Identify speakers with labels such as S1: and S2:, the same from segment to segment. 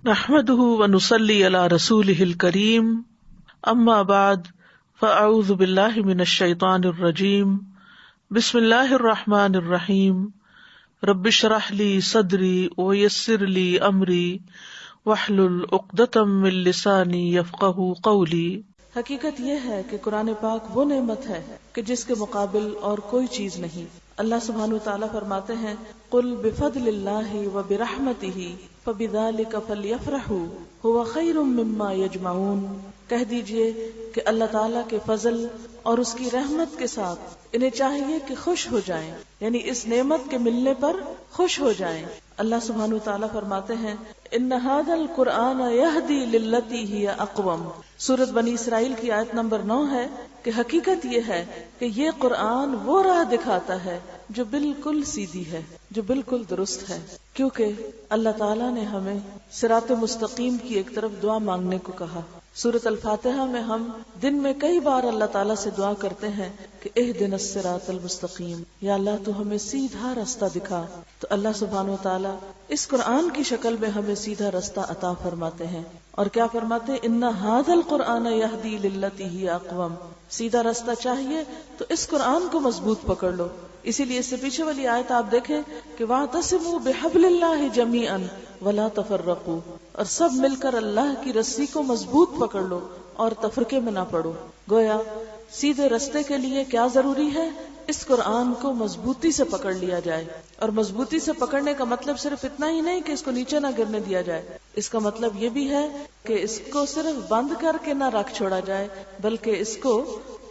S1: نحمده ونصلي على رسوله الكريم اما بعد فاعوذ بالله من الشيطان الرجيم بسم الله الرحمن الرحيم رب اشرح لي صدري ويسر لي امري واحلل عقدة من لساني يفقهوا قولي۔ حقیقت یہ ہے کہ قرآن پاک وہ نعمت ہے کہ جس کے مقابل اور کوئی چیز نہیں۔ اللہ سبحانہ وتعالی فرماتے ہیں قل بفضل اللہ وبرحمتہ فبذلک فلیفرحوا ھو خیر مما یجمعون، کہہ دیجئے کہ اللہ تعالیٰ کے فضل اور اس کی رحمت کے ساتھ انہیں چاہیے کہ خوش ہو جائیں، یعنی اس نعمت کے ملنے پر خوش ہو جائیں۔ اللہ سبحانہ وتعالی فرماتے ہیں ان ھذا القرآن یہدی للتی ہی اقوم، سورۃ بنی اسرائیل کی آیت نمبر 9 ہے کہ حقیقت یہ ہے کہ یہ قرآن وہ راہ دکھاتا ہے جو بالکل سیدھی ہے، جو بالکل درست ہے، کیونکہ اللہ تعالیٰ نے ہمیں صراط مستقیم کی ایک طرف دعا مانگنے کو کہا۔ سورۃ الفاتحہ میں ہم دن میں کئی بار اللہ تعالیٰ سے دعا کرتے ہیں کہ اہدنا الصراط المستقیم، یا اللہ تو ہمیں سیدھا راستہ دکھا۔ تو اللہ سبحانہ وتعالیٰ اس قرآن کی شکل میں ہمیں سیدھا راستہ عطا فرماتے ہیں، اور کیا فرماتے ہیں ان ھذا القرآن یہدی للتی ہی اقوم، سیدھا راستہ چاہیے تو اس قرآن کو مضبوط پکڑ لو۔ اسی لیے اس سے پیچھے والی آیت آپ دیکھیں کہ واعتصموا بحبل اللہ جمیعا ولا تفرقوا، اور سب مل کر اللہ کی رسی کو مضبوط پکڑ لو اور تفرقے میں نہ پڑو۔ گویا سیدھے رستے کے لیے کیا ضروری ہے؟ اس قرآن کو مضبوطی سے پکڑ لیا جائے، اور مضبوطی سے پکڑنے کا مطلب صرف اتنا ہی نہیں کہ اس کو نیچے نہ گرنے دیا جائے، اس کا مطلب یہ بھی ہے کہ اس کو صرف بند کر کے نہ رکھ چھوڑا جائے، بلکہ اس کو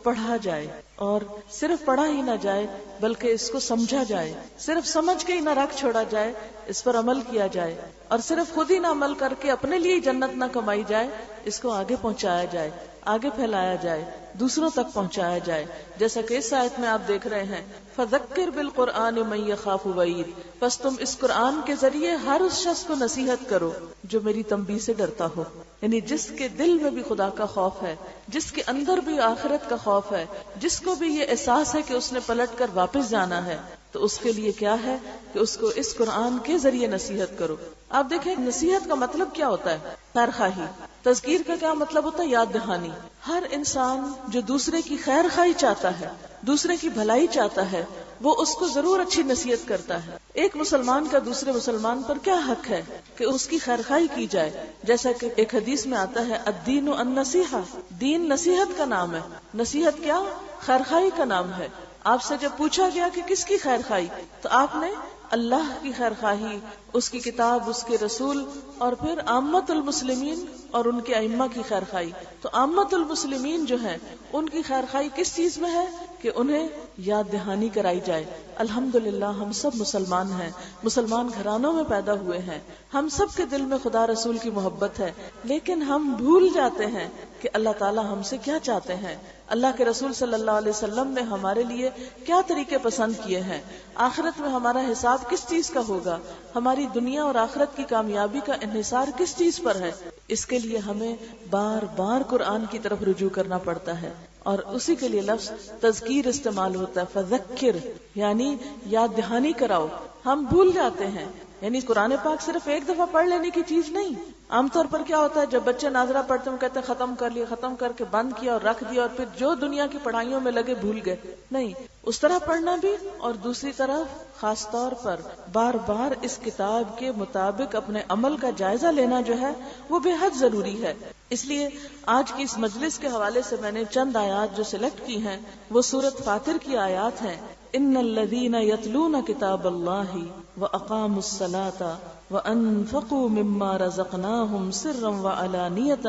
S1: پڑھا جائے، اور صرف پڑھا ہی نہ جائے بلکہ اس کو سمجھا جائے، صرف سمجھ کے ہی نہ رکھ چھوڑا جائے، اس پر عمل کیا جائے، اور صرف خود ہی نہ عمل کر کے اپنے لیے جنت نہ کمائی جائے، اس کو آگے پہنچایا جائے، آگے پھیلایا جائے، دوسروں تک پہنچایا جائے۔ جیسا کہ اس آیت میں آپ دیکھ رہے ہیں فذکر بالقرآن من یخاف وعید، بس تم اس قرآن کے ذریعے ہر اس شخص کو نصیحت کرو جو میری تنبیہ سے ڈرتا ہو، یعنی جس کے دل میں بھی خدا کا خوف ہے، جس کے اندر بھی آخرت کا خوف ہے، جس کو بھی یہ احساس ہے کہ اس نے پلٹ کر واپس جانا ہے، تو اس کے لیے کیا ہے کہ اس کو اس قرآن کے ذریعے نصیحت کرو۔ آپ دیکھیں نصیحت کا مطلب کیا ہوتا ہے؟ خیر خواہی۔ تذکیر کا کیا مطلب ہوتا ہے؟ یاد دہانی۔ ہر انسان جو دوسرے کی خیر خواہی چاہتا ہے، دوسرے کی بھلائی چاہتا ہے، وہ اس کو ضرور اچھی نصیحت کرتا ہے۔ ایک مسلمان کا دوسرے مسلمان پر کیا حق ہے کہ اس کی خیر خواہی کی جائے، جیسا کہ ایک حدیث میں آتا ہے الدین النصیحہ، دین نصیحت کا نام ہے۔ نصیحت کیا؟ خیر خواہی کا نام ہے۔ آپ سے جب پوچھا گیا کہ کس کی خیر خواہی، تو آپ نے اللہ کی خیر خواہی، اس کی کتاب، اس کے رسول، اور پھر عامت المسلمین اور ان کے ائمہ کی خیر خواہی۔ تو عامت المسلمین جو ہیں ان کی خیر خواہی کس چیز میں ہے کہ انہیں یاد دہانی کرائی جائے۔ الحمدللہ ہم سب مسلمان ہیں، مسلمان گھرانوں میں پیدا ہوئے ہیں، ہم سب کے دل میں خدا رسول کی محبت ہے، لیکن ہم بھول جاتے ہیں کہ اللہ تعالی ہم سے کیا چاہتے ہیں، اللہ کے رسول صلی اللہ علیہ وسلم نے ہمارے لیے کیا طریقے پسند کیے ہیں، آخرت میں ہمارا حساب کس چیز کا ہوگا، ہماری دنیا اور آخرت کی کامیابی کا انحصار کس چیز پر ہے۔ اس کے لیے ہمیں بار بار قرآن کی طرف رجوع کرنا پڑتا ہے، اور اسی کے لیے لفظ تذکیر استعمال ہوتا ہے، فذکر یعنی یاد دہانی کراؤ۔ ہم بھول جاتے ہیں، یعنی قرآن پاک صرف ایک دفعہ پڑھ لینے کی چیز نہیں۔ عام طور پر کیا ہوتا ہے جب بچے ناظرہ پڑھتے ہیں کہتے ہیں ختم کر لیا، ختم کر کے بند کیا اور رکھ دیا، اور پھر جو دنیا کی پڑھائیوں میں لگے بھول گئے۔ نہیں، اس طرح پڑھنا بھی، اور دوسری طرف خاص طور پر بار بار اس کتاب کے مطابق اپنے عمل کا جائزہ لینا جو ہے وہ بے حد ضروری ہے۔ اس لیے آج کی اس مجلس کے حوالے سے میں نے چند آیات جو سلیکٹ کی ہیں وہ سورۃ فاطر کی آیات ہیں۔ ان الذین یتلون کتاب اللہ واقاموا الصلاۃ وانفقوا مما رزقناہم سرا وعلانیۃ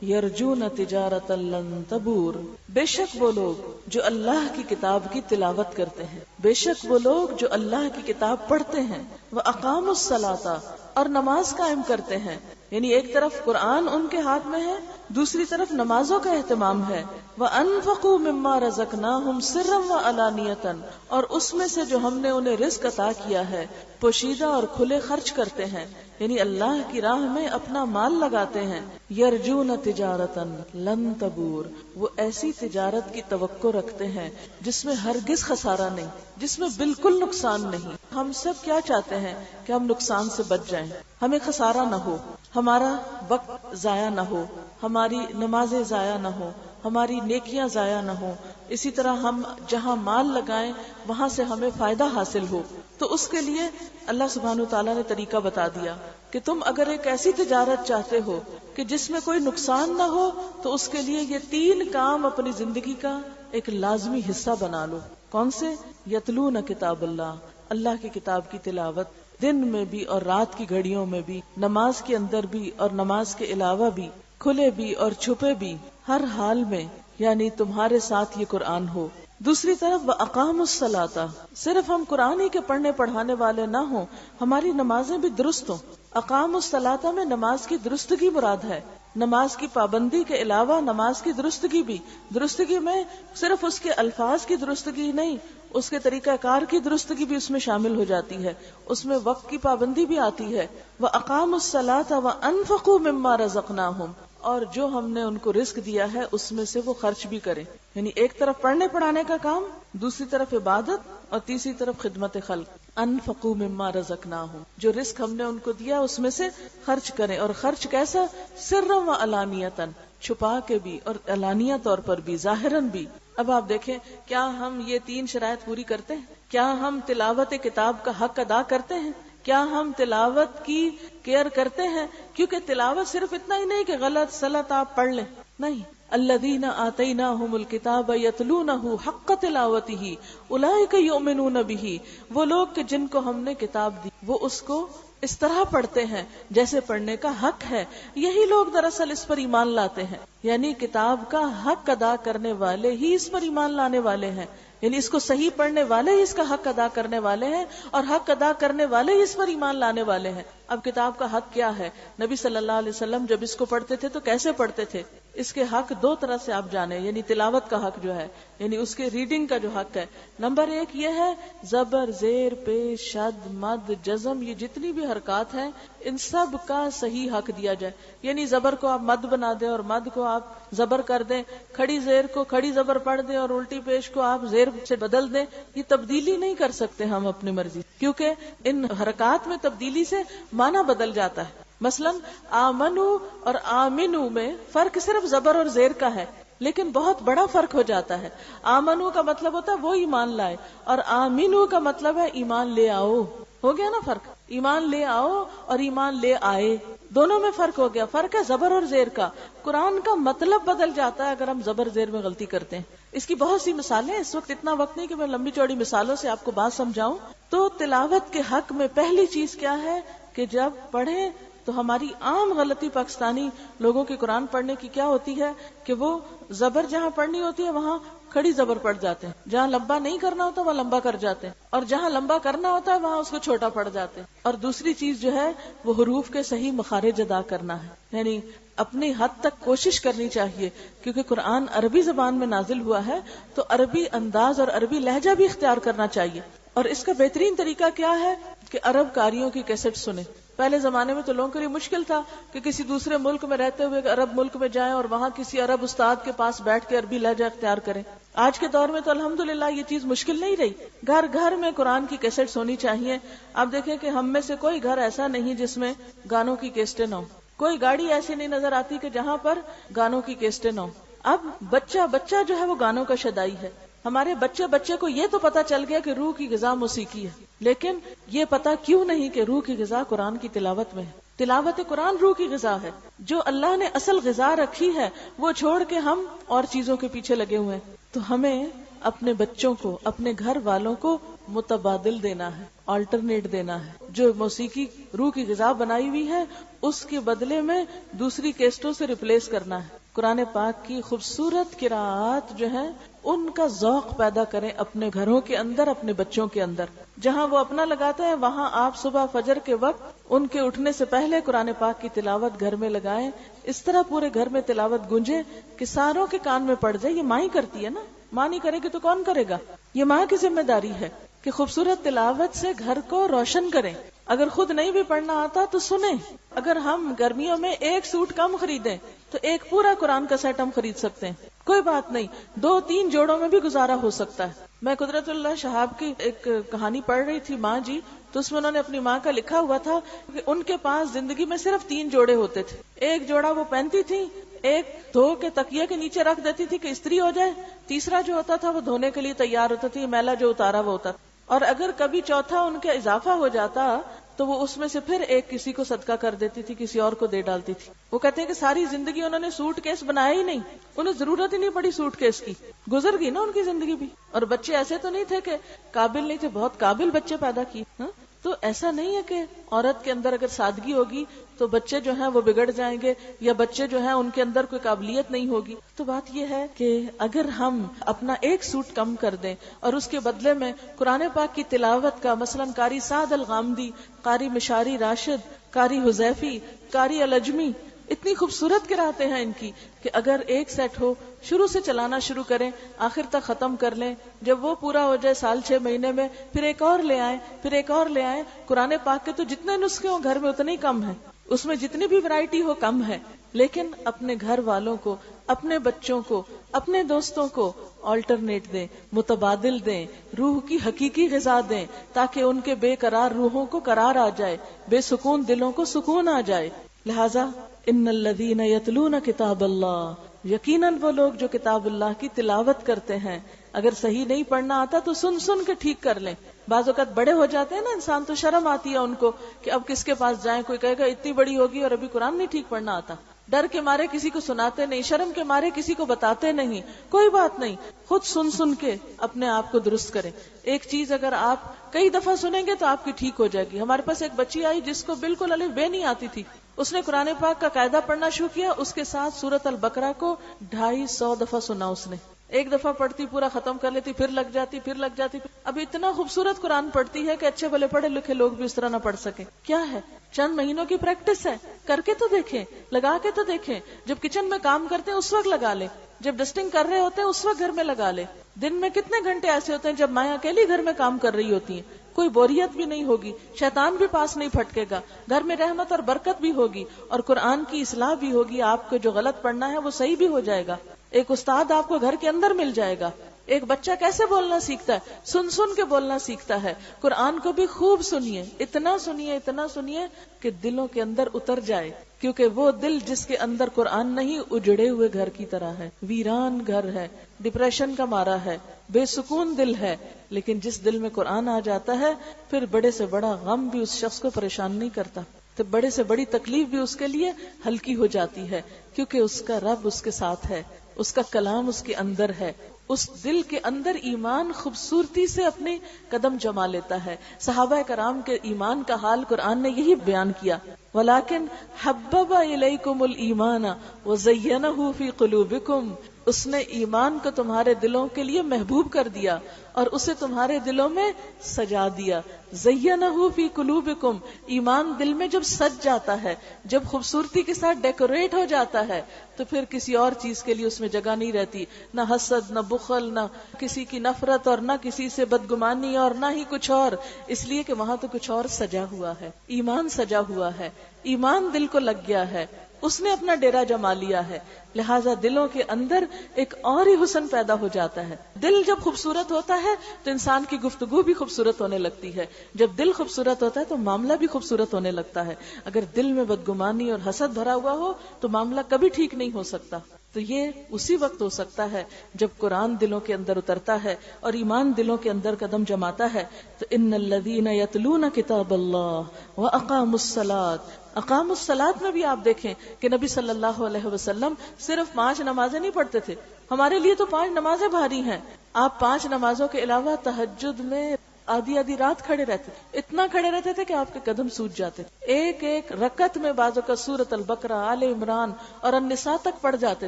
S1: یرجون تجارۃ لن تبور، بے شک وہ لوگ جو اللہ کی کتاب کی تلاوت کرتے ہیں، بے شک وہ لوگ جو اللہ کی کتاب پڑھتے ہیں، واقاموا الصلاۃ اور نماز قائم کرتے ہیں، یعنی ایک طرف قرآن ان کے ہاتھ میں ہے، دوسری طرف نمازوں کا اہتمام ہے۔ وَأَنفَقُوا مِمَّا رَزَقْنَاهُمْ سِرًّا وَعَلَانِيَةً، اور اس میں سے جو ہم نے انہیں رزق عطا کیا ہے پوشیدہ اور کھلے خرچ کرتے ہیں، یعنی اللہ کی راہ میں اپنا مال لگاتے ہیں۔ یرجون تجارتاً لن تبور، وہ ایسی تجارت کی توقع رکھتے ہیں جس میں ہرگز خسارہ نہیں، جس میں بالکل نقصان نہیں۔ ہم سب کیا چاہتے ہیں کہ ہم نقصان سے بچ جائیں، ہمیں خسارہ نہ ہو، ہمارا وقت ضائع نہ ہو، ہماری نمازیں ضائع نہ ہو، ہماری نیکیاں ضائع نہ ہو، اسی طرح ہم جہاں مال لگائیں وہاں سے ہمیں فائدہ حاصل ہو. تو اس کے لیے اللہ سبحانہ وتعالیٰ نے طریقہ بتا دیا کہ تم اگر ایک ایسی تجارت چاہتے ہو کہ جس میں کوئی نقصان نہ ہو تو اس کے لیے یہ 3 کام اپنی زندگی کا ایک لازمی حصہ بنا لو. کون سے؟ یتلون کتاب اللہ، اللہ کی کتاب کی تلاوت، دن میں بھی اور رات کی گھڑیوں میں بھی، نماز کے اندر بھی اور نماز کے علاوہ بھی، کھلے بھی اور چھپے بھی، ہر حال میں، یعنی تمہارے ساتھ یہ قرآن ہو. دوسری طرف وَأَقَامُوا الصَّلَاةَ، صرف ہم قرآن ہی کے پڑھنے پڑھانے والے نہ ہوں، ہماری نمازیں بھی درست ہوں. اقاموا الصلاۃ میں نماز کی درستگی مراد ہے، نماز کی پابندی کے علاوہ نماز کی درستگی بھی. درستگی میں صرف اس کے الفاظ کی درستگی نہیں، اس کے طریقہ کار کی درستگی بھی اس میں شامل ہو جاتی ہے، اس میں وقت کی پابندی بھی آتی ہے. وَأَقَامُوا الصَّلَاةَ وَأَنفَقُوا مِمَّا رَزَقْنَاهُمْ، اور جو ہم نے ان کو رزق دیا ہے اس میں سے وہ خرچ بھی کریں. یعنی ایک طرف پڑھنے پڑھانے کا کام، دوسری طرف عبادت، اور تیسری طرف خدمت خلق. انفقوا مما رزقناہم، جو رزق ہم نے ان کو دیا اس میں سے خرچ کریں. اور خرچ کیسا؟ سرا و علانیتاً، چھپا کے بھی اور علانیہ طور پر بھی، ظاہراً بھی. اب آپ دیکھیں، کیا ہم یہ 3 شرائط پوری کرتے ہیں؟ کیا ہم تلاوت کتاب کا حق ادا کرتے ہیں؟ کیا ہم تلاوت کی کیئر کرتے ہیں؟ کیونکہ تلاوت صرف اتنا ہی نہیں کہ غلط سلط آپ پڑھ لیں، نہیں. الذین آتیناہم الکتاب یتلونہ حق تلاوتہ اولئک یؤمنون بہ، وہ لوگ کہ جن کو ہم نے کتاب دی وہ اس کو اس طرح پڑھتے ہیں جیسے پڑھنے کا حق ہے. یہی لوگ دراصل اس پر ایمان لاتے ہیں، یعنی کتاب کا حق ادا کرنے والے ہی اس پر ایمان لانے والے ہیں. یعنی اس کو صحیح پڑھنے والے ہی اس کا حق ادا کرنے والے ہیں، اور حق ادا کرنے والے ہی اس پر ایمان لانے والے ہیں. اب کتاب کا حق کیا ہے؟ نبی صلی اللہ علیہ وسلم جب اس کو پڑھتے تھے تو کیسے پڑھتے تھے؟ اس کے حق 2 طرح سے آپ جانیں، یعنی تلاوت کا حق جو ہے، یعنی اس کے ریڈنگ کا جو حق ہے. نمبر 1 یہ ہے زبر، زیر، پیش، شد، مد، جزم، یہ جتنی بھی حرکات ہیں ان سب کا صحیح حق دیا جائے. یعنی زبر کو آپ مد بنا دیں اور مد کو آپ زبر کر دیں، کھڑی زیر کو کھڑی زبر پڑھ دیں اور الٹی پیش کو آپ زیر سے بدل دیں. یہ تبدیلی نہیں کر سکتے ہم اپنی مرضی، کیونکہ ان حرکات میں تبدیلی سے معنی بدل جاتا ہے. مثلا آمنو اور آمنو میں فرق صرف زبر اور زیر کا ہے، لیکن بہت بڑا فرق ہو جاتا ہے. آمنو کا مطلب ہوتا ہے وہ ایمان لائے، اور آمنو کا مطلب ہے ایمان لے آؤ. ہو گیا نا فرق؟ ایمان لے آؤ اور ایمان لے آئے، دونوں میں فرق ہو گیا. فرق ہے زبر اور زیر کا. قرآن کا مطلب بدل جاتا ہے اگر ہم زبر زیر میں غلطی کرتے ہیں. اس کی بہت سی مثالیں، اس وقت اتنا وقت نہیں کہ میں لمبی چوڑی مثالوں سے آپ کو بات سمجھاؤں. تو تلاوت کے حق میں پہلی چیز کیا ہے کہ جب پڑھیں تو ہماری عام غلطی پاکستانی لوگوں کی قرآن پڑھنے کی کیا ہوتی ہے کہ وہ زبر جہاں پڑھنی ہوتی ہے وہاں کھڑی زبر پڑھ جاتے ہیں، جہاں لمبا نہیں کرنا ہوتا وہاں لمبا کر جاتے ہیں، اور جہاں لمبا کرنا ہوتا ہے وہاں اس کو چھوٹا پڑھ جاتے ہیں. اور دوسری چیز جو ہے وہ حروف کے صحیح مخارج ادا کرنا ہے. یعنی اپنی حد تک کوشش کرنی چاہیے، کیونکہ قرآن عربی زبان میں نازل ہوا ہے تو عربی انداز اور عربی لہجہ بھی اختیار کرنا چاہیے. اور اس کا بہترین طریقہ کیا ہے کہ عرب قاریوں کی کیسٹ سنیں. پہلے زمانے میں تو لوگوں کے لیے مشکل تھا کہ کسی دوسرے ملک میں رہتے ہوئے عرب ملک میں جائیں اور وہاں کسی عرب استاد کے پاس بیٹھ کے عربی لہجہ اختیار کریں. آج کے دور میں تو الحمدللہ یہ چیز مشکل نہیں رہی. گھر گھر میں قرآن کی کیسٹس ہونی چاہیے. آپ دیکھیں کہ ہم میں سے کوئی گھر ایسا نہیں جس میں گانوں کی کیسٹیں نہ ہوں. کوئی گاڑی ایسی نہیں نظر آتی کہ جہاں پر گانوں کی کیسٹیں نہ ہوں. اب بچہ جو ہے وہ گانوں کا شدائی ہے. ہمارے بچے کو یہ تو پتا چل گیا کہ روح کی غذا موسیقی ہے، لیکن یہ پتا کیوں نہیں کہ روح کی غذا قرآن کی تلاوت میں ہے. تلاوت قرآن روح کی غذا ہے. جو اللہ نے اصل غذا رکھی ہے وہ چھوڑ کے ہم اور چیزوں کے پیچھے لگے ہوئے ہیں. تو ہمیں اپنے بچوں کو، اپنے گھر والوں کو متبادل دینا ہے، آلٹرنیٹ دینا ہے. جو موسیقی روح کی غذا بنائی ہوئی ہے اس کے بدلے میں دوسری کیسٹوں سے ریپلیس کرنا ہے. قرآن پاک کی خوبصورت قراءات جو ہیں ان کا ذوق پیدا کریں اپنے گھروں کے اندر، اپنے بچوں کے اندر. جہاں وہ اپنا لگاتے ہیں وہاں آپ صبح فجر کے وقت ان کے اٹھنے سے پہلے قرآن پاک کی تلاوت گھر میں لگائیں. اس طرح پورے گھر میں تلاوت گونجے کہ ساروں کے کان میں پڑ جائے. یہ ماں ہی کرتی ہے نا، ماں نہیں کرے گی تو کون کرے گا؟ یہ ماں کی ذمہ داری ہے کہ خوبصورت تلاوت سے گھر کو روشن کریں. اگر خود نہیں بھی پڑھنا آتا تو سنیں. اگر ہم گرمیوں میں ایک سوٹ کم خریدیں تو ایک پورا قرآن کا سیٹ ہم خرید سکتے ہیں. کوئی بات نہیں، 2-3 جوڑوں میں بھی گزارا ہو سکتا ہے. میں قدرت اللہ شہاب کی ایک کہانی پڑھ رہی تھی، ماں جی، تو اس میں انہوں نے اپنی ماں کا لکھا ہوا تھا کہ ان کے پاس زندگی میں صرف 3 جوڑے ہوتے تھے. ایک جوڑا وہ پہنتی تھی، ایک دھو کے تکیے کے نیچے رکھ دیتی تھی کہ استری ہو جائے، تیسرا جو ہوتا تھا وہ دھونے کے لیے تیار ہوتا تھی، میلا جو اتارا وہ ہوتا تھا، اور اگر کبھی چوتھا ان کے اضافہ ہو جاتا تو وہ اس میں سے پھر ایک کسی کو صدقہ کر دیتی تھی، کسی اور کو دے ڈالتی تھی. وہ کہتے ہیں کہ ساری زندگی انہوں نے سوٹ کیس بنایا ہی نہیں، انہیں ضرورت ہی نہیں پڑی سوٹ کیس کی، گزر گئی نا ان کی زندگی بھی. اور بچے ایسے تو نہیں تھے کہ قابل نہیں تھے، بہت قابل بچے پیدا کیے. تو ایسا نہیں ہے کہ عورت کے اندر اگر سادگی ہوگی تو بچے جو ہیں وہ بگڑ جائیں گے، یا بچے جو ہیں ان کے اندر کوئی قابلیت نہیں ہوگی. تو بات یہ ہے کہ اگر ہم اپنا ایک سوٹ کم کر دیں اور اس کے بدلے میں قرآن پاک کی تلاوت کا، مثلا قاری سعد الغامدی، قاری مشاری راشد، قاری حذیفی، قاری الجمی، اتنی خوبصورت قراتیں ہیں ان کی کہ اگر ایک سیٹ ہو، شروع سے چلانا شروع کریں، آخر تک ختم کر لیں، جب وہ پورا ہو جائے سال 6 مہینے میں پھر ایک اور لے آئیں، پھر ایک اور لے آئیں. قرآن پاک کے تو جتنے نسخے ہوں گھر میں اتنے ہی کم ہیں، اس میں جتنی بھی ورائٹی ہو کم ہے. لیکن اپنے گھر والوں کو، اپنے بچوں کو، اپنے دوستوں کو آلٹرنیٹ دیں، متبادل دیں، روح کی حقیقی غذا دیں، تاکہ ان کے بے قرار روحوں کو قرار آ جائے، بے سکون دلوں کو سکون آ جائے. لہذا ان الذین یتلون کتاب اللہ، یقیناً وہ لوگ جو کتاب اللہ کی تلاوت کرتے ہیں. اگر صحیح نہیں پڑھنا آتا تو سن سن کے ٹھیک کر لیں. بعض اوقات بڑے ہو جاتے ہیں نا انسان، تو شرم آتی ہے ان کو کہ اب کس کے پاس جائیں، کوئی کہے گا اتنی بڑی ہوگی اور ابھی قرآن نہیں ٹھیک پڑھنا آتا. ڈر کے مارے کسی کو سناتے نہیں، شرم کے مارے کسی کو بتاتے نہیں. کوئی بات نہیں، خود سن سن کے اپنے آپ کو درست کریں. ایک چیز اگر آپ کئی دفعہ سنیں گے تو آپ کی ٹھیک ہو جائے گی. ہمارے پاس ایک بچی آئی جس کو بالکل الف بے نہیں آتی تھی، اس نے قرآن پاک کا قاعدہ پڑھنا شروع کیا، اس کے ساتھ سورۃ البقرہ کو 250 دفعہ سنا. اس نے ایک دفعہ پڑھتی پورا ختم کر لیتی، پھر لگ جاتی، پھر لگ جاتی. اب اتنا خوبصورت قرآن پڑھتی ہے کہ اچھے بھلے پڑھے لکھے لوگ بھی اس طرح نہ پڑھ سکیں. کیا ہے؟ چند مہینوں کی پریکٹس ہے. کر کے تو دیکھیں، لگا کے تو دیکھیں. جب کچن میں کام کرتے ہیں اس وقت لگا لیں، جب ڈسٹنگ کر رہے ہوتے ہیں اس وقت گھر میں لگا لیں. دن میں کتنے گھنٹے ایسے ہوتے ہیں جب مائیں اکیلی گھر میں کام کر رہی ہوتی ہیں، کوئی بوریت بھی نہیں ہوگی، شیطان بھی پاس نہیں پھٹکے گا، گھر میں رحمت اور برکت بھی ہوگی، اور قرآن کی اصلاح بھی ہوگی. آپ کو جو غلط پڑھنا ہے وہ صحیح بھی ہو جائے گا. ایک استاد آپ کو گھر کے اندر مل جائے گا. ایک بچہ کیسے بولنا سیکھتا ہے؟ سن سن کے بولنا سیکھتا ہے. قرآن کو بھی خوب سنیے، اتنا سنیے، اتنا سنیے کہ دلوں کے اندر اتر جائے. کیونکہ وہ دل جس کے اندر قرآن نہیں، اجڑے ہوئے گھر کی طرح ہے، ویران گھر ہے، ڈپریشن کا مارا ہے، بے سکون دل ہے. لیکن جس دل میں قرآن آ جاتا ہے پھر بڑے سے بڑا غم بھی اس شخص کو پریشان نہیں کرتا، تو بڑے سے بڑی تکلیف بھی اس کے لیے ہلکی ہو جاتی ہے، کیونکہ اس کا رب اس کے ساتھ ہے، اس کا کلام اس کے اندر ہے. اس دل کے اندر ایمان خوبصورتی سے اپنے قدم جما لیتا ہے. صحابہ کرام کے ایمان کا حال قرآن نے یہی بیان کیا. وَلَكِنْ حَبَّبَ إِلَيْكُمُ الْإِيمَانَ وَزَيَّنَهُ فِي قُلُوبِكُمْ، اس نے ایمان کو تمہارے دلوں کے لیے محبوب کر دیا اور اسے تمہارے دلوں میں سجا دیا. زَيَّنَهُ فِي قُلُوبِكُمْ، ایمان دل میں جب سج جاتا ہے، جب خوبصورتی کے ساتھ ڈیکوریٹ ہو جاتا ہے، تو پھر کسی اور چیز کے لیے اس میں جگہ نہیں رہتی، نہ حسد، نہ بخل، نہ کسی کی نفرت، اور نہ کسی سے بدگمانی، اور نہ ہی کچھ اور. اس لیے کہ وہاں تو کچھ اور سجا ہوا ہے، ایمان سجا ہوا ہے، ایمان دل کو لگ گیا ہے، اس نے اپنا ڈیرا جما لیا ہے. لہٰذا دلوں کے اندر ایک اور ہی حسن پیدا ہو جاتا ہے. دل جب خوبصورت ہوتا ہے تو انسان کی گفتگو بھی خوبصورت ہونے لگتی ہے. جب دل خوبصورت ہوتا ہے تو معاملہ بھی خوبصورت ہونے لگتا ہے. اگر دل میں بدگمانی اور حسد بھرا ہوا ہو تو معاملہ کبھی ٹھیک نہیں ہو سکتا. تو یہ اسی وقت ہو سکتا ہے جب قرآن دلوں کے اندر اترتا ہے اور ایمان دلوں کے اندر قدم جماتا ہے. تو ان الذین یتلون کتاب اللہ واقاموا الصلاۃ، اقام الصلاۃ میں بھی آپ دیکھیں کہ نبی صلی اللہ علیہ وسلم صرف 5 نمازیں نہیں پڑھتے تھے. ہمارے لیے تو 5 نمازیں بھاری ہیں. آپ 5 نمازوں کے علاوہ تہجد میں آدھی رات کھڑے رہتے تھے، اتنا کھڑے رہتے تھے کہ آپ کے قدم سوج جاتے تھے. ایک ایک رکعت میں بعضوں کا سورۃ البقرہ، آل عمران اور النساء تک پڑھ جاتے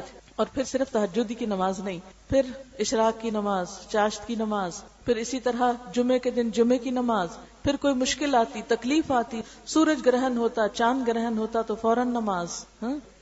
S1: تھے. اور پھر صرف تہجد کی نماز نہیں، پھر اشراق کی نماز، چاشت کی نماز، پھر اسی طرح جمعے کے دن جمعے کی نماز. پھر کوئی مشکل آتی، تکلیف آتی، سورج گرہن ہوتا، چاند گرہن ہوتا تو فوراً نماز.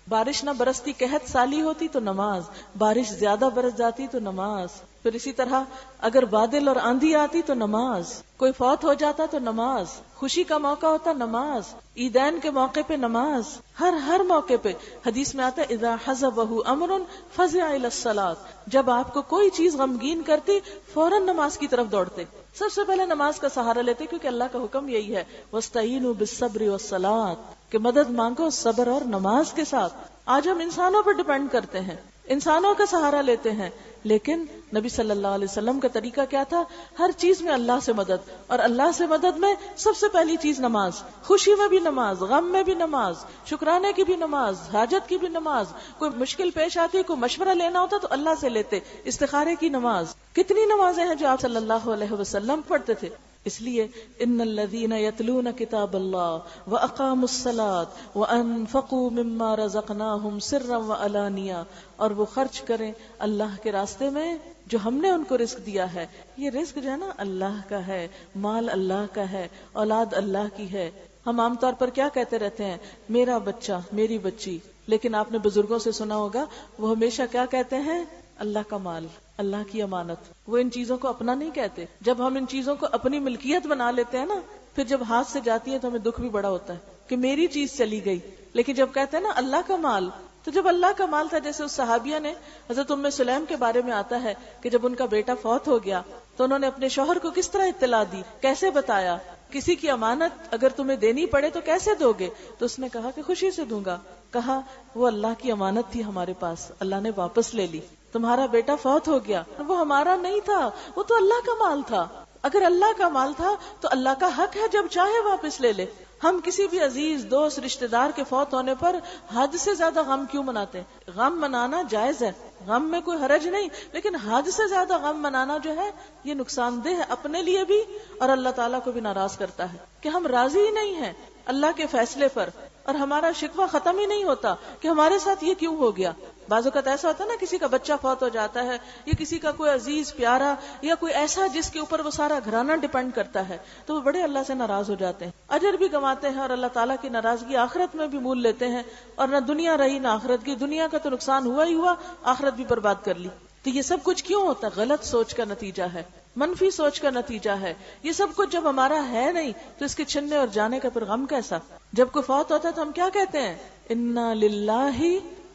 S1: بارش نہ برستی، قحط سالی ہوتی تو نماز، بارش زیادہ برس جاتی تو نماز. پھر اسی طرح اگر بادل اور آندھی آتی تو نماز، کوئی فوت ہو جاتا تو نماز، خوشی کا موقع ہوتا نماز، عیدین کے موقع پہ نماز، ہر موقع پہ حدیث میں آتا ہے اذا حزبہ امر فزع الی الصلاۃ، جب آپ کو کوئی چیز غمگین کرتی فوراً نماز کی طرف دوڑتے، سب سے پہلے نماز کا سہارا لیتے، کیونکہ اللہ کا حکم یہی ہے واستعینوا بالصبر والصلاۃ، کہ مدد مانگو صبر اور نماز کے ساتھ۔ آج ہم انسانوں پر ڈیپینڈ کرتے ہیں، انسانوں کا سہارا لیتے ہیں، لیکن نبی صلی اللہ علیہ وسلم کا طریقہ کیا تھا؟ ہر چیز میں اللہ سے مدد، اور اللہ سے مدد میں سب سے پہلی چیز نماز، خوشی میں بھی نماز، غم میں بھی نماز، شکرانے کی بھی نماز، حاجت کی بھی نماز، کوئی مشکل پیش آتی، کوئی مشورہ لینا ہوتا تو اللہ سے لیتے، استخارے کی نماز، کتنی نمازیں ہیں جو آپ صلی اللہ علیہ وسلم پڑھتے تھے۔ اس لیے ان الذین یتلون کتاب اللہ واقاموا الصلاۃ وانفقوا مما رزقناہم سرا وعلانیہ، اور وہ خرچ کریں اللہ کے راستے میں جو ہم نے ان کو رزق دیا ہے۔ یہ رزق جو ہے نا اللہ کا ہے، مال اللہ کا ہے، اولاد اللہ کی ہے۔ ہم عام طور پر کیا کہتے رہتے ہیں؟ میرا بچہ، میری بچی، لیکن آپ نے بزرگوں سے سنا ہوگا وہ ہمیشہ کیا کہتے ہیں؟ اللہ کا مال، اللہ کی امانت۔ وہ ان چیزوں کو اپنا نہیں کہتے۔ جب ہم ان چیزوں کو اپنی ملکیت بنا لیتے ہیں نا، پھر جب ہاتھ سے جاتی ہے تو ہمیں دکھ بھی بڑا ہوتا ہے کہ میری چیز چلی گئی۔ لیکن جب کہتے ہیں نا اللہ کا مال، تو جب اللہ کا مال تھا، جیسے اس صحابیہ نے، حضرت ام سلیم کے بارے میں آتا ہے کہ جب ان کا بیٹا فوت ہو گیا تو انہوں نے اپنے شوہر کو کس طرح اطلاع دی، کیسے بتایا؟ کسی کی امانت اگر تمہیں دینی پڑے تو کیسے دو گے؟ تو اس نے کہا کہ خوشی سے دوں گا۔ کہا وہ اللہ کی امانت تھی ہمارے پاس، اللہ نے واپس لے لی۔ تمہارا بیٹا فوت ہو گیا، وہ ہمارا نہیں تھا، وہ تو اللہ کا مال تھا۔ اگر اللہ کا مال تھا تو اللہ کا حق ہے جب چاہے واپس لے لے۔ ہم کسی بھی عزیز دوست رشتہ دار کے فوت ہونے پر حد سے زیادہ غم کیوں مناتے ہیں؟ غم منانا جائز ہے، غم میں کوئی حرج نہیں، لیکن حد سے زیادہ غم منانا جو ہے یہ نقصان دہ ہے اپنے لیے بھی، اور اللہ تعالیٰ کو بھی ناراض کرتا ہے کہ ہم راضی ہی نہیں ہیں اللہ کے فیصلے پر، اور ہمارا شکوہ ختم ہی نہیں ہوتا کہ ہمارے ساتھ یہ کیوں ہو گیا۔ بعض اوقات ایسا ہوتا ہے نا، کسی کا بچہ فوت ہو جاتا ہے، یا کسی کا کوئی عزیز پیارا، یا کوئی ایسا جس کے اوپر وہ سارا گھرانہ ڈیپینڈ کرتا ہے، تو وہ بڑے اللہ سے ناراض ہو جاتے ہیں، اجر بھی گنواتے ہیں، اور اللہ تعالیٰ کی ناراضگی آخرت میں بھی مول لیتے ہیں، اور نہ دنیا رہی نہ آخرت کی۔ دنیا کا تو نقصان ہوا ہی ہوا، آخرت بھی برباد کر لی۔ تو یہ سب کچھ کیوں ہوتا ہے؟ غلط سوچ کا نتیجہ ہے، منفی سوچ کا نتیجہ ہے۔ یہ سب کچھ جب ہمارا ہے نہیں تو اس کے چھننے اور جانے کا پھر غم کیسا؟ جب کوئی فوت ہوتا ہے تو ہم کیا کہتے ہیں؟ انا للہ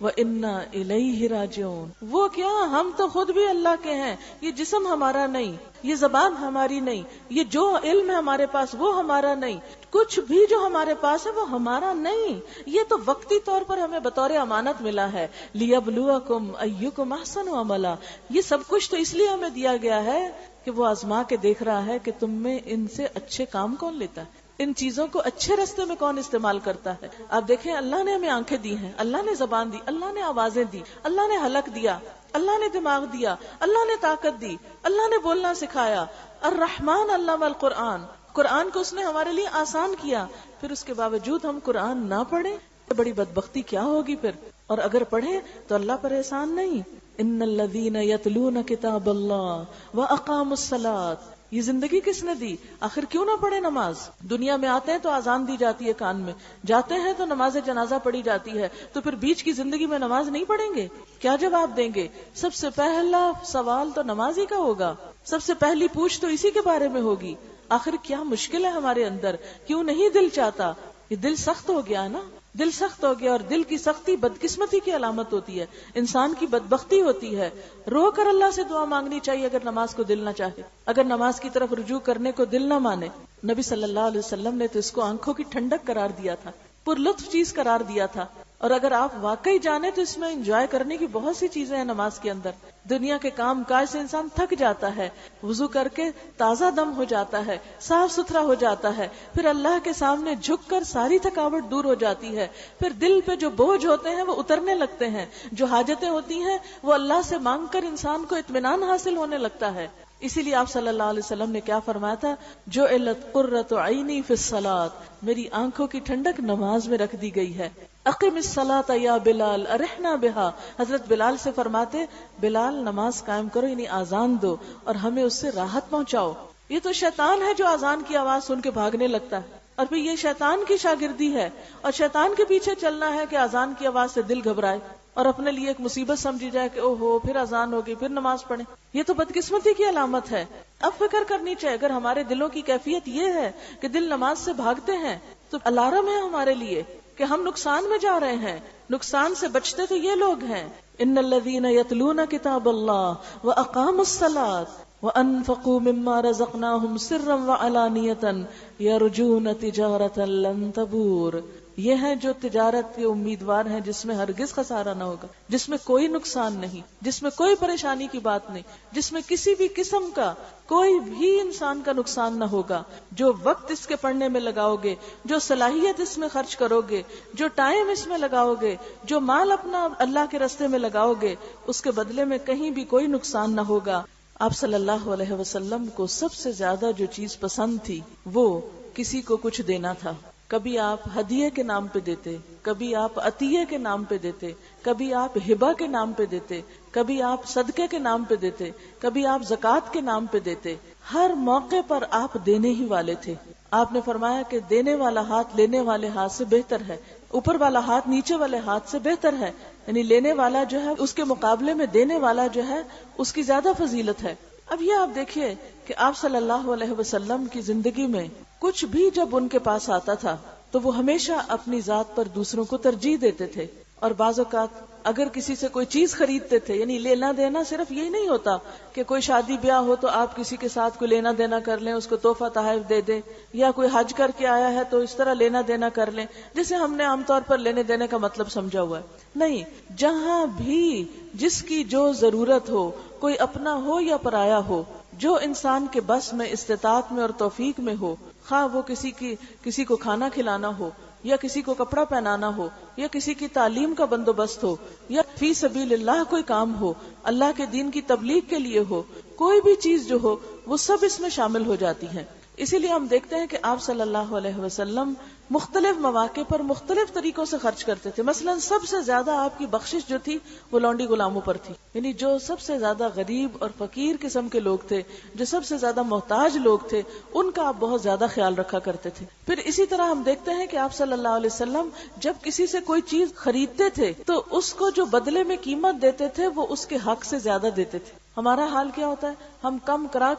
S1: وَإِنَّا إِلَيْهِ رَاجِعُونَ۔ وہ کیا، ہم تو خود بھی اللہ کے ہیں، یہ جسم ہمارا نہیں، یہ زبان ہماری نہیں، یہ جو علم ہے ہمارے پاس وہ ہمارا نہیں، کچھ بھی جو ہمارے پاس ہے وہ ہمارا نہیں، یہ تو وقتی طور پر ہمیں بطور امانت ملا ہے۔ لِيَبْلُوَكُمْ أَيُّكُمْ أَحْسَنُ عَمَلًا، یہ سب کچھ تو اس لیے ہمیں دیا گیا ہے کہ وہ آزما کے دیکھ رہا ہے کہ تم میں ان سے اچھے کام کون لیتا ہے، ان چیزوں کو اچھے راستے میں کون استعمال کرتا ہے۔ آپ دیکھیں، اللہ نے ہمیں آنکھیں دی ہیں، اللہ نے زبان دی، اللہ نے آوازیں دی، اللہ نے حلق دیا، اللہ نے دماغ دیا، اللہ نے طاقت دی، اللہ نے بولنا سکھایا۔ الرحمن علم القرآن، قرآن کو اس نے ہمارے لیے آسان کیا، پھر اس کے باوجود ہم قرآن نہ پڑھیں تو بڑی بدبختی کیا ہوگی پھر، اور اگر پڑھیں تو اللہ پر احسان نہیں۔ ان الذین یتلون کتاب اللہ واقاموا الصلاۃ، یہ زندگی کس نے دی؟ آخر کیوں نہ پڑھے نماز؟ دنیا میں آتے ہیں تو اذان دی جاتی ہے کان میں، جاتے ہیں تو نماز جنازہ پڑھی جاتی ہے، تو پھر بیچ کی زندگی میں نماز نہیں پڑھیں گے؟ کیا جواب دیں گے؟ سب سے پہلا سوال تو نماز ہی کا ہوگا، سب سے پہلی پوچھ تو اسی کے بارے میں ہوگی۔ آخر کیا مشکل ہے ہمارے اندر؟ کیوں نہیں دل چاہتا؟ یہ دل سخت ہو گیا ہے نا، دل سخت ہو گیا، اور دل کی سختی بدقسمتی کی علامت ہوتی ہے، انسان کی بدبختی ہوتی ہے۔ رو کر اللہ سے دعا مانگنی چاہیے اگر نماز کو دل نہ چاہے، اگر نماز کی طرف رجوع کرنے کو دل نہ مانے۔ نبی صلی اللہ علیہ وسلم نے تو اس کو آنکھوں کی ٹھنڈک قرار دیا تھا، پر لطف چیز قرار دیا تھا، اور اگر آپ واقعی جانیں تو اس میں انجوائے کرنے کی بہت سی چیزیں ہیں نماز کے اندر۔ دنیا کے کام کاج سے انسان تھک جاتا ہے، وضو کر کے تازہ دم ہو جاتا ہے، صاف ستھرا ہو جاتا ہے، پھر اللہ کے سامنے جھک کر ساری تھکاوٹ دور ہو جاتی ہے، پھر دل پہ جو بوجھ ہوتے ہیں وہ اترنے لگتے ہیں، جو حاجتیں ہوتی ہیں وہ اللہ سے مانگ کر انسان کو اطمینان حاصل ہونے لگتا ہے۔ اسی لیے آپ صلی اللہ علیہ وسلم نے کیا فرمایا تھا؟ جعلت قرۃ عینی فی الصلاۃ، میری آنکھوں کی ٹھنڈک نماز میں رکھ دی گئی ہے۔ اقم الصلاۃ یا بلال ارحنا بہا، حضرت بلال سے فرماتے بلال نماز قائم کرو، یعنی آزان دو اور ہمیں اس سے راحت پہنچاؤ۔ یہ تو شیطان ہے جو آزان کی آواز سن کے بھاگنے لگتا ہے، اور پھر یہ شیطان کی شاگردی ہے، اور شیطان کے پیچھے چلنا ہے کہ آزان کی آواز سے دل گھبرائے اور اپنے لیے ایک مصیبت سمجھی جائے کہ او ہو پھر اذان ہوگی پھر نماز پڑھیں، یہ تو بدقسمتی کی علامت ہے. اب فکر کرنی چاہیے اگر ہمارے دلوں کی کیفیت یہ ہے کہ دل نماز سے بھاگتے ہیں تو الارم ہے ہمارے لیے کہ ہم نقصان میں جا رہے ہیں. نقصان سے بچتے تو یہ لوگ ہیں. ان الذین یتلون کتاب اللہ واقاموا الصلاۃ وانفقوا مما رزقناهم سرا وعلانیۃ یرجون تجارۃ لن تبور. یہ ہیں جو تجارت کے امیدوار ہیں جس میں ہرگز خسارہ نہ ہوگا، جس میں کوئی نقصان نہیں، جس میں کوئی پریشانی کی بات نہیں، جس میں کسی بھی قسم کا کوئی بھی انسان کا نقصان نہ ہوگا. جو وقت اس کے پڑھنے میں لگاؤ گے، جو صلاحیت اس میں خرچ کرو گے، جو ٹائم اس میں لگاؤ گے، جو مال اپنا اللہ کے راستے میں لگاؤ گے، اس کے بدلے میں کہیں بھی کوئی نقصان نہ ہوگا. آپ صلی اللہ علیہ وسلم کو سب سے زیادہ جو چیز پسند تھی وہ کسی کو کچھ دینا تھا. کبھی آپ ہدیے کے نام پہ دیتے، کبھی آپ عطیے کے نام پہ دیتے، کبھی آپ ہبہ کے نام پہ دیتے، کبھی آپ صدقے کے نام پہ دیتے، کبھی آپ زکوٰۃ کے نام پہ دیتے. ہر موقع پر آپ دینے ہی والے تھے. آپ نے فرمایا کہ دینے والا ہاتھ لینے والے ہاتھ سے بہتر ہے، اوپر والا ہاتھ نیچے والے ہاتھ سے بہتر ہے. یعنی لینے والا جو ہے اس کے مقابلے میں دینے والا جو ہے اس کی زیادہ فضیلت ہے. اب یہ آپ دیکھیے کہ آپ صلی اللہ علیہ وسلم کی زندگی میں کچھ بھی جب ان کے پاس آتا تھا تو وہ ہمیشہ اپنی ذات پر دوسروں کو ترجیح دیتے تھے. اور بعض اوقات اگر کسی سے کوئی چیز خریدتے تھے، یعنی لینا دینا صرف یہی نہیں ہوتا کہ کوئی شادی بیاہ ہو تو آپ کسی کے ساتھ کوئی لینا دینا کر لیں، اس کو تحفہ تحائف دے دیں، یا کوئی حج کر کے آیا ہے تو اس طرح لینا دینا کر لیں جسے ہم نے عام طور پر لینے دینے کا مطلب سمجھا ہوا ہے. نہیں، جہاں بھی جس کی جو ضرورت ہو، کوئی اپنا ہو یا پرایا ہو، جو انسان کے بس میں، استطاعت میں اور توفیق میں ہو، خواہ وہ کسی کو کھانا کھلانا ہو، یا کسی کو کپڑا پہنانا ہو، یا کسی کی تعلیم کا بندوبست ہو، یا فی سبیل اللہ کوئی کام ہو، اللہ کے دین کی تبلیغ کے لیے ہو، کوئی بھی چیز جو ہو وہ سب اس میں شامل ہو جاتی ہیں. اسی لیے ہم دیکھتے ہیں کہ آپ صلی اللہ علیہ وسلم مختلف مواقع پر مختلف طریقوں سے خرچ کرتے تھے. مثلا سب سے زیادہ آپ کی بخشش جو تھی وہ لونڈی غلاموں پر تھی. یعنی جو سب سے زیادہ غریب اور فقیر قسم کے لوگ تھے، جو سب سے زیادہ محتاج لوگ تھے، ان کا آپ بہت زیادہ خیال رکھا کرتے تھے. پھر اسی طرح ہم دیکھتے ہیں کہ آپ صلی اللہ علیہ وسلم جب کسی سے کوئی چیز خریدتے تھے تو اس کو جو بدلے میں قیمت دیتے تھے وہ اس کے حق سے زیادہ دیتے تھے. ہمارا حال کیا ہوتا ہے؟ ہم کم کرا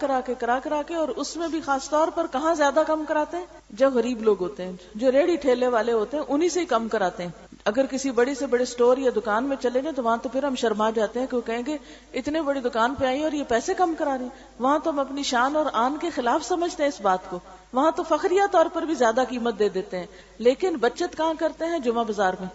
S1: کے اور اس میں بھی خاص طور پر کہاں زیادہ کم کراتے ہیں؟ جو غریب لوگ ہوتے ہیں، جو ریڑھی ٹھیلے والے ہوتے ہیں، انہی سے ہی کم کراتے ہیں. اگر کسی بڑی سے بڑے اسٹور یا دکان میں چلے جائیں تو وہاں تو پھر ہم شرما جاتے ہیں کہ وہ کہیں گے اتنے بڑی دکان پہ آئی اور یہ پیسے کم کرا رہی. وہاں تو ہم اپنی شان اور آن کے خلاف سمجھتے ہیں اس بات کو. وہاں تو فخریہ طور پر بھی زیادہ قیمت دے دیتے ہیں. لیکن بچت کہاں کرتے ہیں؟ جمعہ بازار میں.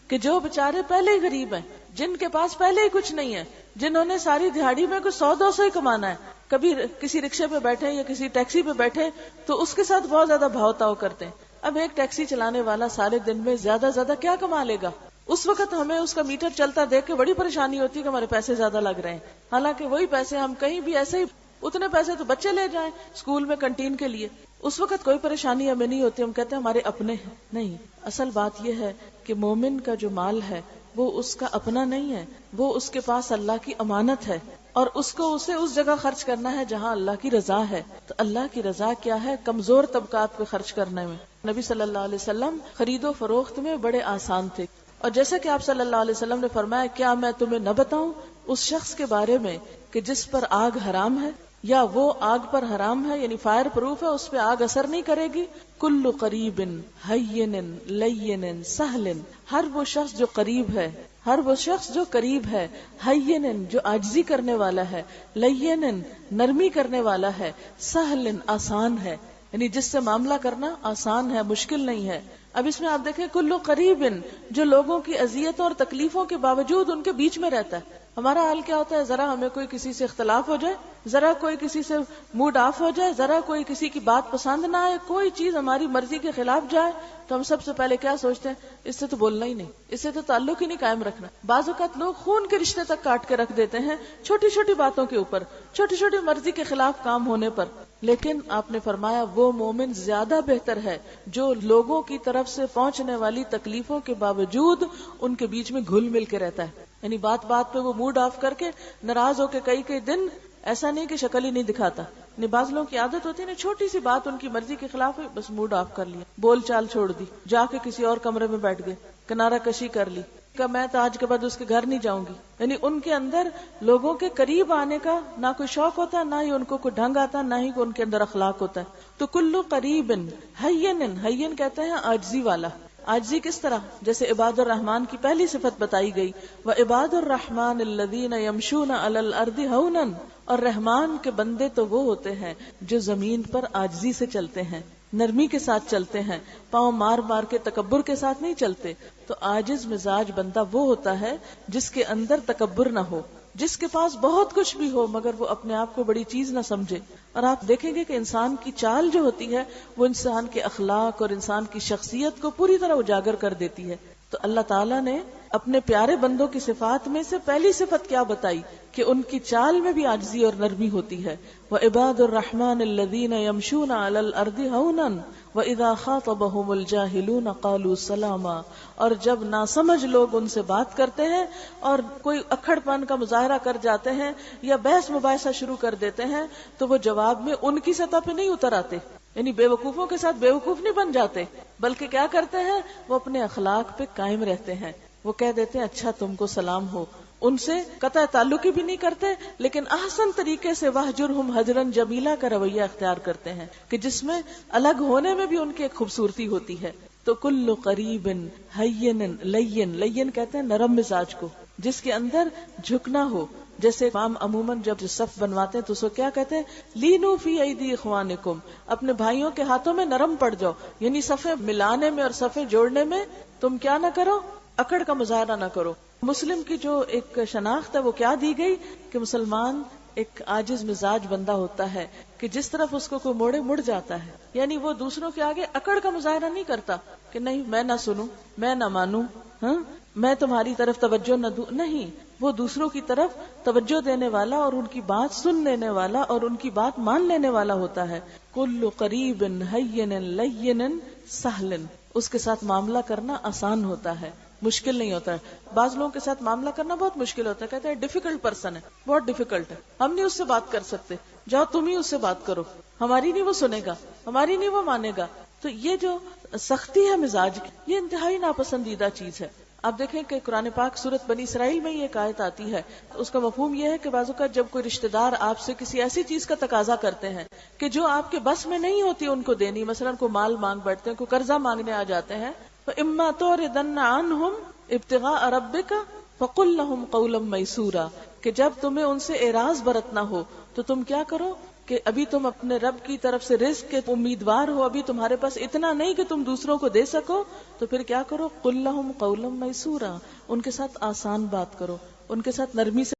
S1: کہ جو بےچارے پہلے ہی غریب ہیں، جن کے پاس پہلے ہی کچھ نہیں ہے، جنہوں نے ساری دہاڑی میں کوئی 100-200 ہی کمانا ہے، کبھی کسی رکشے پہ بیٹھے یا کسی ٹیکسی پہ بیٹھے تو اس کے ساتھ بہت زیادہ بھاؤ تاؤ کرتے ہیں. اب ایک ٹیکسی چلانے والا سارے دن میں زیادہ کیا کما لے گا؟ اس وقت ہمیں اس کا میٹر چلتا دیکھ کے بڑی پریشانی ہوتی ہے کہ ہمارے پیسے زیادہ لگ رہے ہیں. حالانکہ وہی پیسے ہم کہیں بھی ایسے ہی، اتنے پیسے تو بچے لے جائیں اسکول میں کنٹین کے لیے، اس وقت کوئی پریشانی ہمیں نہیں ہوتی. ہم کہتے ہیں ہمارے اپنے ہیں. نہیں، اصل بات یہ ہے کہ مومن کا جو مال ہے وہ اس کا اپنا نہیں ہے، وہ اس کے پاس اللہ کی امانت ہے، اور اسے اس جگہ خرچ کرنا ہے جہاں اللہ کی رضا ہے. تو اللہ کی رضا کیا ہے؟ کمزور طبقات پہ خرچ کرنے میں. نبی صلی اللہ علیہ وسلم خرید و فروخت میں بڑے آسان تھے. اور جیسا کہ آپ صلی اللہ علیہ وسلم نے فرمایا، کیا میں تمہیں نہ بتاؤں اس شخص کے بارے میں کہ جس پر آگ حرام ہے یا وہ آگ پر حرام ہے، یعنی فائر پروف ہے، اس پہ آگ اثر نہیں کرے گی. کل قریب ہین لین سہل، ہر وہ شخص جو قریب ہے، ہر وہ شخص جو قریب ہے، ہین جو عاجزی کرنے والا ہے، لین نرمی کرنے والا ہے، سہل آسان ہے، یعنی جس سے معاملہ کرنا آسان ہے، مشکل نہیں ہے. اب اس میں آپ دیکھیں کلو قریب، جو لوگوں کی اذیتوں اور تکلیفوں کے باوجود ان کے بیچ میں رہتا ہے. ہمارا حال کیا ہوتا ہے؟ ذرا ہمیں کوئی کسی سے اختلاف ہو جائے، ذرا کوئی کسی سے موڈ آف ہو جائے، ذرا کوئی کسی کی بات پسند نہ آئے، کوئی چیز ہماری مرضی کے خلاف جائے تو ہم سب سے پہلے کیا سوچتے ہیں؟ اس سے تو بولنا ہی نہیں، اس سے تو تعلق ہی نہیں قائم رکھنا. بعض اوقات لوگ خون کے رشتے تک کاٹ کے رکھ دیتے ہیں چھوٹی چھوٹی باتوں کے اوپر، چھوٹی چھوٹی مرضی کے خلاف کام ہونے پر. لیکن آپ نے فرمایا وہ مومن زیادہ بہتر ہے جو لوگوں کی طرف سے پہنچنے والی تکلیفوں کے باوجود ان کے بیچ میں گھل مل کے رہتا ہے. یعنی بات بات پہ وہ موڈ آف کر کے ناراض ہو کے کئی دن ایسا نہیں کہ شکل ہی نہیں دکھاتا. یعنی بعض لوگوں کی عادت ہوتی ہے نا، چھوٹی سی بات ان کی مرضی کے خلاف ہے، بس موڈ آف کر لیا، بول چال چھوڑ دی، جا کے کسی اور کمرے میں بیٹھ گئے، کنارہ کشی کر لی. کہ میں تو آج کے بعد اس کے گھر نہیں جاؤں گی. یعنی ان کے اندر لوگوں کے قریب آنے کا نہ کوئی شوق ہوتا، نہ ہی ان کو کوئی ڈھنگ آتا، نہ ہی ان کے اندر اخلاق ہوتا ہے. تو کلو قریب ہین کہتے ہیں عاجزی والا. عاجزی کس طرح؟ جیسے عباد الرحمن کی پہلی صفت بتائی گئی، وعباد الرحمن الذین یمشون علی الارض ہونا، اور رحمان کے بندے تو وہ ہوتے ہیں جو زمین پر عاجزی سے چلتے ہیں، نرمی کے ساتھ چلتے ہیں، پاؤں مار مار کے تکبر کے ساتھ نہیں چلتے. تو عاجز مزاج بندہ وہ ہوتا ہے جس کے اندر تکبر نہ ہو، جس کے پاس بہت کچھ بھی ہو مگر وہ اپنے آپ کو بڑی چیز نہ سمجھے. اور آپ دیکھیں گے کہ انسان کی چال جو ہوتی ہے وہ انسان کے اخلاق اور انسان کی شخصیت کو پوری طرح اجاگر کر دیتی ہے. تو اللہ تعالیٰ نے اپنے پیارے بندوں کی صفات میں سے پہلی صفت کیا بتائی کہ ان کی چال میں بھی عاجزی اور نرمی ہوتی ہے. وعباد الرحمن الذین یمشون علی الارض ہونا وَإِذَا خَاطَبَهُمُ الْجَاهِلُونَ قَالُوا سَلَامًا، اور جب ناسمجھ لوگ ان سے بات کرتے ہیں اور کوئی اکھڑ پن کا مظاہرہ کر جاتے ہیں یا بحث مباحثہ شروع کر دیتے ہیں تو وہ جواب میں ان کی سطح پہ نہیں اتر آتے، یعنی بے وقوفوں کے ساتھ بے وقوف نہیں بن جاتے، بلکہ کیا کرتے ہیں، وہ اپنے اخلاق پہ قائم رہتے ہیں. وہ کہہ دیتے ہیں اچھا تم کو سلام ہو، ان سے قطع تعلقی بھی نہیں کرتے، لیکن احسن طریقے سے وَاهْجُرْهُمْ هَجْرًا جَمِيلًا کا رویہ اختیار کرتے ہیں کہ جس میں الگ ہونے میں بھی ان کی ایک خوبصورتی ہوتی ہے. تو کل قریب ہین لین کہتے ہیں نرم مزاج کو، جس کے اندر جھکنا ہو. جیسے امام عموماً جب صف بنواتے ہیں تو اس کو کیا کہتے ہیں، لینو فی ایدی اخوانکم، اپنے بھائیوں کے ہاتھوں میں نرم پڑ جاؤ. یعنی صفیں ملانے میں اور صفیں جوڑنے میں تم کیا نہ کرو، اکڑ کا مظاہرہ نہ کرو. مسلم کی جو ایک شناخت ہے وہ کیا دی گئی کہ مسلمان ایک عاجز مزاج بندہ ہوتا ہے کہ جس طرف اس کو کوئی موڑے مڑ جاتا ہے. یعنی وہ دوسروں کے آگے اکڑ کا مظاہرہ نہیں کرتا کہ نہیں میں نہ سنوں، میں نہ مانوں، ہاں میں تمہاری طرف توجہ نہ دوں. نہیں، وہ دوسروں کی طرف توجہ دینے والا اور ان کی بات سن لینے والا اور ان کی بات مان لینے والا ہوتا ہے. کل قریب ہین لین سہل، اس کے ساتھ معاملہ کرنا آسان ہوتا ہے، مشکل نہیں ہوتا ہے. بعض لوگوں کے ساتھ معاملہ کرنا بہت مشکل ہوتا ہے، کہتے ہیں ڈیفیکلٹ پرسن ہے، بہت ڈیفیکلٹ ہے، ہم نہیں اس سے بات کر سکتے، جاؤ تم ہی اس سے بات کرو، ہماری نہیں وہ سنے گا، ہماری نہیں وہ مانے گا. تو یہ جو سختی ہے مزاج کی، یہ انتہائی ناپسندیدہ چیز ہے. آپ دیکھیں کہ قرآن پاک سورۃ بنی اسرائیل میں یہ ایک آیت آتی ہے، اس کا مفہوم یہ ہے کہ بعض اوقات جب کوئی رشتہ دار آپ سے کسی ایسی چیز کا تقاضا کرتے ہیں کہ جو آپ کے بس میں نہیں ہوتی ان کو دینی، مثلا کوئی مال مانگ بیٹھتے ہیں، کوئی قرضہ مانگنے آ جاتے ہیں، فَإِمَّا تُعْرِضَنَّ عَنْهُمْ ابْتِغَاءَ رَبِّكَ فَقُلْ لَهُمْ قَوْلًا مَيْسُورًا، کہ جب تمہیں ان سے اعراض برتنا ہو تو تم کیا کرو کہ ابھی تم اپنے رب کی طرف سے رزق کے امیدوار ہو، ابھی تمہارے پاس اتنا نہیں کہ تم دوسروں کو دے سکو، تو پھر کیا کرو، قُلْ لَهُمْ قَوْلًا مَيْسُورًا، ان کے ساتھ آسان بات کرو، ان کے ساتھ نرمی سے